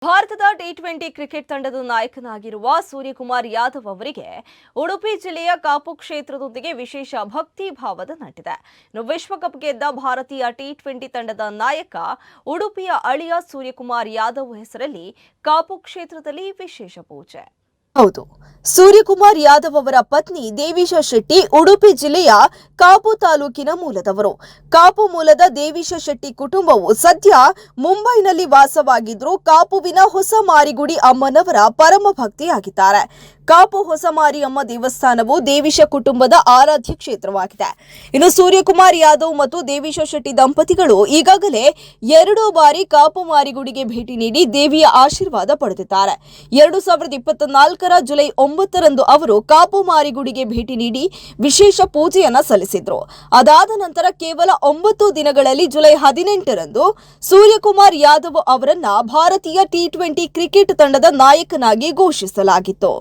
ಭಾರತದ T20 cricket ತಂಡದ ನಾಯಕನಾಗಿರುವ ಸೂರ್ಯಕುಮಾರ್ ಯಾದವ್ ಅವರಿಗೆ ಉಡುಪಿ ಜಿಲ್ಲೆಯ ಕಾಪು ಕ್ಷೇತ್ರದೊಂದಿಗೆ ವಿಶೇಷ ಭಕ್ತಿ ಭಾವದ ನಂಟಿದೆ. ವಿಶ್ವಕಪ್ ಗೆದ್ದ ಭಾರತೀಯ ಟಿ20 ತಂಡದ ನಾಯಕ ಉಡುಪಿಯ ಅಳಿಯ ಸೂರ್ಯಕುಮಾರ್ ಯಾದವ್ ಹೆಸರಲ್ಲಿ ಕಾಪು ಕ್ಷೇತ್ರದಲ್ಲಿ ವಿಶೇಷ ಪೂಜೆ. ಹೌದು, ಸೂರ್ಯಕುಮಾರ್ ಯಾದವ್ ಅವರ ಪತ್ನಿ ದೇವೀಶ ಶೆಟ್ಟಿ ಉಡುಪಿ ಜಿಲ್ಲೆಯ ಕಾಪು ತಾಲೂಕಿನ ಮೂಲದವರು. ಕಾಪು ಮೂಲದ ದೇವೀಶ ಶೆಟ್ಟಿ ಕುಟುಂಬವು ಸದ್ಯ ಮುಂಬೈನಲ್ಲಿ ವಾಸವಾಗಿದ್ರು ಕಾಪುವಿನ ಹೊಸ ಮಾರಿಗುಡಿ ಅಮ್ಮನವರ ಪರಮ ಭಕ್ತಿಯಾಗಿದ್ದಾರೆ. ಕಾಪು ಹೊಸ ಮಾರಿಯಮ್ಮ ದೇವಸ್ಥಾನವು ದೇವೀಶ ಕುಟುಂಬದ ಆರಾಧ್ಯ ಕ್ಷೇತ್ರವಾಗಿದೆ. ಇನ್ನು ಸೂರ್ಯಕುಮಾರ್ ಯಾದವ್ ಮತ್ತು ದೇವೀಶ ಶೆಟ್ಟಿ ದಂಪತಿಗಳು ಈಗಾಗಲೇ 2 ಬಾರಿ ಕಾಪು ಮಾರಿಗುಡಿಗೆ ಭೇಟಿ ನೀಡಿ ದೇವಿಯ ಆಶೀರ್ವಾದ ಪಡೆದಿದ್ದಾರೆ. 2024ರ ಜುಲೈ 9ರಂದು ಅವರು ಕಾಪು ಮಾರಿಗುಡಿಗೆ ಭೇಟಿ ನೀಡಿ ವಿಶೇಷ ಪೂಜೆಯನ್ನ ಸಲ್ಲಿಸಿದ್ರು. ಅದಾದ ನಂತರ ಕೇವಲ 9 ದಿನಗಳಲ್ಲಿ ಜುಲೈ 18ರಂದು ಸೂರ್ಯಕುಮಾರ್ ಯಾದವ್ ಅವರನ್ನ ಭಾರತೀಯ ಟಿ20 ಕ್ರಿಕೆಟ್ ತಂಡದ ನಾಯಕನಾಗಿ ಘೋಷಿಸಲಾಗಿತ್ತು.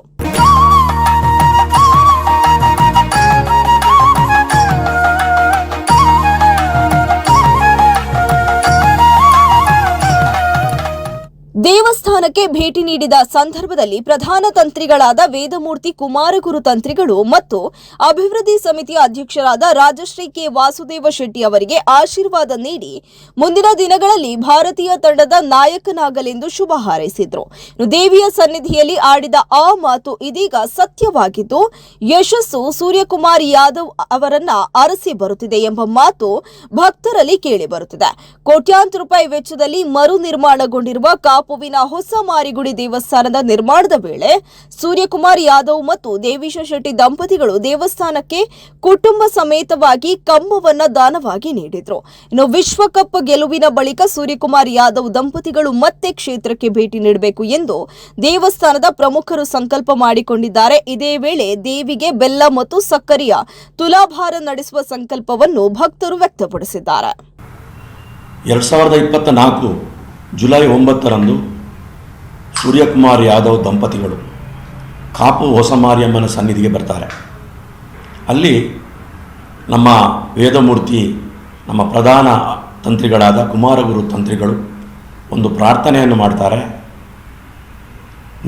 ದೇವಸ್ಥಾನಕ್ಕೆ ಭೇಟಿ ನೀಡಿದ ಸಂದರ್ಭದಲ್ಲಿ ಪ್ರಧಾನ ತಂತ್ರಿಗಳಾದ ವೇದಮೂರ್ತಿ ಕುಮಾರಗುರು ತಂತ್ರಿಗಳು ಮತ್ತು ಅಭಿವೃದ್ಧಿ ಸಮಿತಿಯ ಅಧ್ಯಕ್ಷರಾದ ರಾಜಶ್ರೀ ಕೆ ವಾಸುದೇವ ಶೆಟ್ಟಿ ಅವರಿಗೆ ಆಶೀರ್ವಾದ ನೀಡಿ ಮುಂದಿನ ದಿನಗಳಲ್ಲಿ ಭಾರತೀಯ ತಂಡದ ನಾಯಕನಾಗಲೆಂದು ಶುಭ ಹಾರೈಸಿದ್ರು. ದೇವಿಯ ಸನ್ನಿಧಿಯಲ್ಲಿ ಆಡಿದ ಆ ಮಾತು ಇದೀಗ ಸತ್ಯವಾಗಿದ್ದು, ಯಶಸ್ಸು ಸೂರ್ಯಕುಮಾರ್ ಯಾದವ್ ಅವರನ್ನ ಅರಸಿ ಬರುತ್ತಿದೆ ಎಂಬ ಮಾತು ಭಕ್ತರಲ್ಲಿ ಕೇಳಿ ಬರುತ್ತಿದೆ. ಕೋಟ್ಯಾಂತರ ರೂಪಾಯಿ ವೆಚ್ಚದಲ್ಲಿ ಮರು ನಿರ್ಮಾಣಗೊಂಡಿರುವ ಕಾಪುವಿನ ಹೊಸ ಮಾರಿಗುಡಿ ದೇವಸ್ಥಾನದ ನಿರ್ಮಾಣದ ವೇಳೆ ಸೂರ್ಯಕುಮಾರ್ ಯಾದವ್ ಮತ್ತು ದೇವೀಶ ಶೆಟ್ಟಿ ದಂಪತಿಗಳು ದೇವಸ್ಥಾನಕ್ಕೆ ಕುಟುಂಬ ಸಮೇತವಾಗಿ ಕಂಬವನ್ನ ದಾನವಾಗಿ ನೀಡಿದ್ರು. ಇನ್ನು ವಿಶ್ವಕಪ್ ಗೆಲುವಿನ ಬಳಿಕ ಸೂರ್ಯಕುಮಾರ್ ಯಾದವ್ ದಂಪತಿಗಳು ಮತ್ತೆ ಕ್ಷೇತ್ರಕ್ಕೆ ಭೇಟಿ ನೀಡಬೇಕು ಎಂದು ದೇವಸ್ಥಾನದ ಪ್ರಮುಖರು ಸಂಕಲ್ಪ ಮಾಡಿಕೊಂಡಿದ್ದಾರೆ. ಇದೇ ವೇಳೆ ದೇವಿಗೆ ಬೆಲ್ಲ ಮತ್ತು ಸಕ್ಕರೆಯ ತುಲಾಭಾರ ನಡೆಸುವ ಸಂಕಲ್ಪವನ್ನು ಭಕ್ತರು ವ್ಯಕ್ತಪಡಿಸಿದ್ದಾರೆ. 2024 ಜುಲೈ 9ರಂದು ಸೂರ್ಯಕುಮಾರ್ ಯಾದವ್ ದಂಪತಿಗಳು ಕಾಪು ಹೊಸ ಮಾರಿಯಮ್ಮನ ಸನ್ನಿಧಿಗೆ ಬರ್ತಾರೆ. ಅಲ್ಲಿ ನಮ್ಮ ವೇದಮೂರ್ತಿ, ನಮ್ಮ ಪ್ರಧಾನ ತಂತ್ರಿಗಳಾದ ಕುಮಾರಗುರು ತಂತ್ರಿಗಳು ಒಂದು ಪ್ರಾರ್ಥನೆಯನ್ನು ಮಾಡ್ತಾರೆ.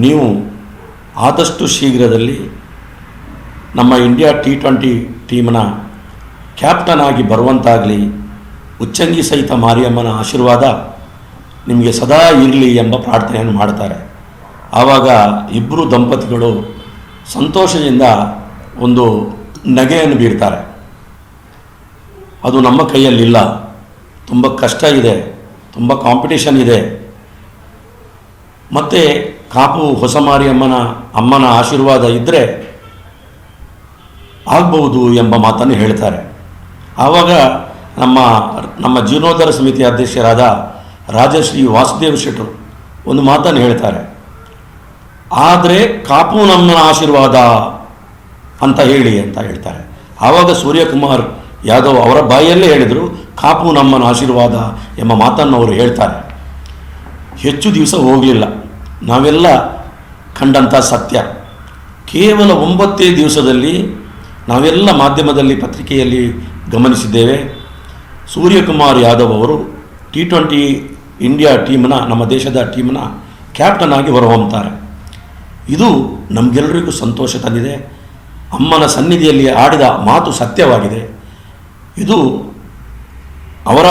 ನೀವು ಆದಷ್ಟು ಶೀಘ್ರದಲ್ಲಿ ನಮ್ಮ ಇಂಡಿಯಾ ಟಿ20 ಟೀಮ್ನ ಕ್ಯಾಪ್ಟನ್ ಆಗಿ ಬರುವಂತಾಗಲಿ, ಉಚ್ಚಂಗಿ ಸಹಿತ ಮಾರಿಯಮ್ಮನ ಆಶೀರ್ವಾದ ನಿಮಗೆ ಸದಾ ಇರಲಿ ಎಂಬ ಪ್ರಾರ್ಥನೆಯನ್ನು ಮಾಡ್ತಾರೆ. ಆವಾಗ ಇಬ್ಬರು ದಂಪತಿಗಳು ಸಂತೋಷದಿಂದ ಒಂದು ನಗೆಯನ್ನು ಬೀರ್ತಾರೆ. ಅದು ನಮ್ಮ ಕೈಯಲ್ಲಿಲ್ಲ, ತುಂಬ ಕಷ್ಟ ಇದೆ, ತುಂಬ ಕಾಂಪಿಟೇಷನ್ ಇದೆ, ಮತ್ತು ಕಾಪು ಹೊಸ ಅಮ್ಮನ ಆಶೀರ್ವಾದ ಇದ್ದರೆ ಆಗಬಹುದು ಎಂಬ ಮಾತನ್ನು ಹೇಳ್ತಾರೆ. ಆವಾಗ ನಮ್ಮ ಜೀರ್ಣೋದ್ಧಾರ ಸಮಿತಿಯ ಅಧ್ಯಕ್ಷರಾದ ರಾಜಶ್ರೀ ವಾಸುದೇವ ಶೆಟ್ಟರು ಒಂದು ಮಾತನ್ನು ಹೇಳ್ತಾರೆ. ಆದರೆ ಕಾಪು ನಮ್ಮ ಆಶೀರ್ವಾದ ಅಂತ ಹೇಳ್ತಾರೆ. ಆವಾಗ ಸೂರ್ಯಕುಮಾರ್ ಯಾದವ್ ಅವರ ಬಾಯಲ್ಲೇ ಹೇಳಿದರು, ಕಾಪು ನಮ್ಮನ ಆಶೀರ್ವಾದ ಎಂಬ ಮಾತನ್ನು ಅವರು ಹೇಳ್ತಾರೆ. ಹೆಚ್ಚು ದಿವಸ ಹೋಗಲಿಲ್ಲ, ನಾವೆಲ್ಲ ಕಂಡಂಥ ಸತ್ಯ. ಕೇವಲ 9 ದಿವಸದಲ್ಲಿ ನಾವೆಲ್ಲ ಮಾಧ್ಯಮದಲ್ಲಿ ಪತ್ರಿಕೆಯಲ್ಲಿ ಗಮನಿಸಿದ್ದೇವೆ, ಸೂರ್ಯಕುಮಾರ್ ಯಾದವ್ ಅವರು ಟಿ20 ಇಂಡಿಯಾ ಟೀಮ್ನ, ನಮ್ಮ ದೇಶದ ಟೀಮ್ನ ಕ್ಯಾಪ್ಟನ್ ಆಗಿ ಹೊರಹೊಮ್ಮುತ್ತಾರೆ. ಇದು ನಮಗೆಲ್ಲರಿಗೂ ಸಂತೋಷ ತಂದಿದೆ. ಅಮ್ಮನ ಸನ್ನಿಧಿಯಲ್ಲಿ ಆಡಿದ ಮಾತು ಸತ್ಯವಾಗಿದೆ. ಇದು ಅವರ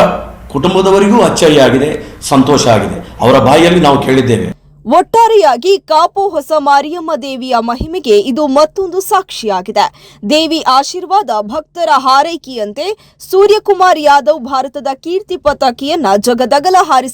ಕುಟುಂಬದವರಿಗೂ ಅಚ್ಚರಿಯಾಗಿದೆ, ಸಂತೋಷ ಆಗಿದೆ. ಅವರ ಬಾಯಲ್ಲಿ ನಾವು ಕೇಳಿದ್ದೇವೆ. ಒಟ್ಟಾರೆಯಾಗಿ ಕಾಪು ಹೊಸ ಮಾರಿಯಮ್ಮ ದೇವಿಯ ಮಹಿಮೆಗೆ ಇದು ಮತ್ತೊಂದು ಸಾಕ್ಷಿಯಾಗಿದೆ. ದೇವಿ ಆಶೀರ್ವಾದ, ಭಕ್ತರ ಹಾರೈಕೆಯಂತೆ ಸೂರ್ಯಕುಮಾರ್ ಯಾದವ್ ಭಾರತದ ಕೀರ್ತಿ ಪತಾಕೆಯನ್ನ ಜಗದಗಲ ಹಾರಿಸ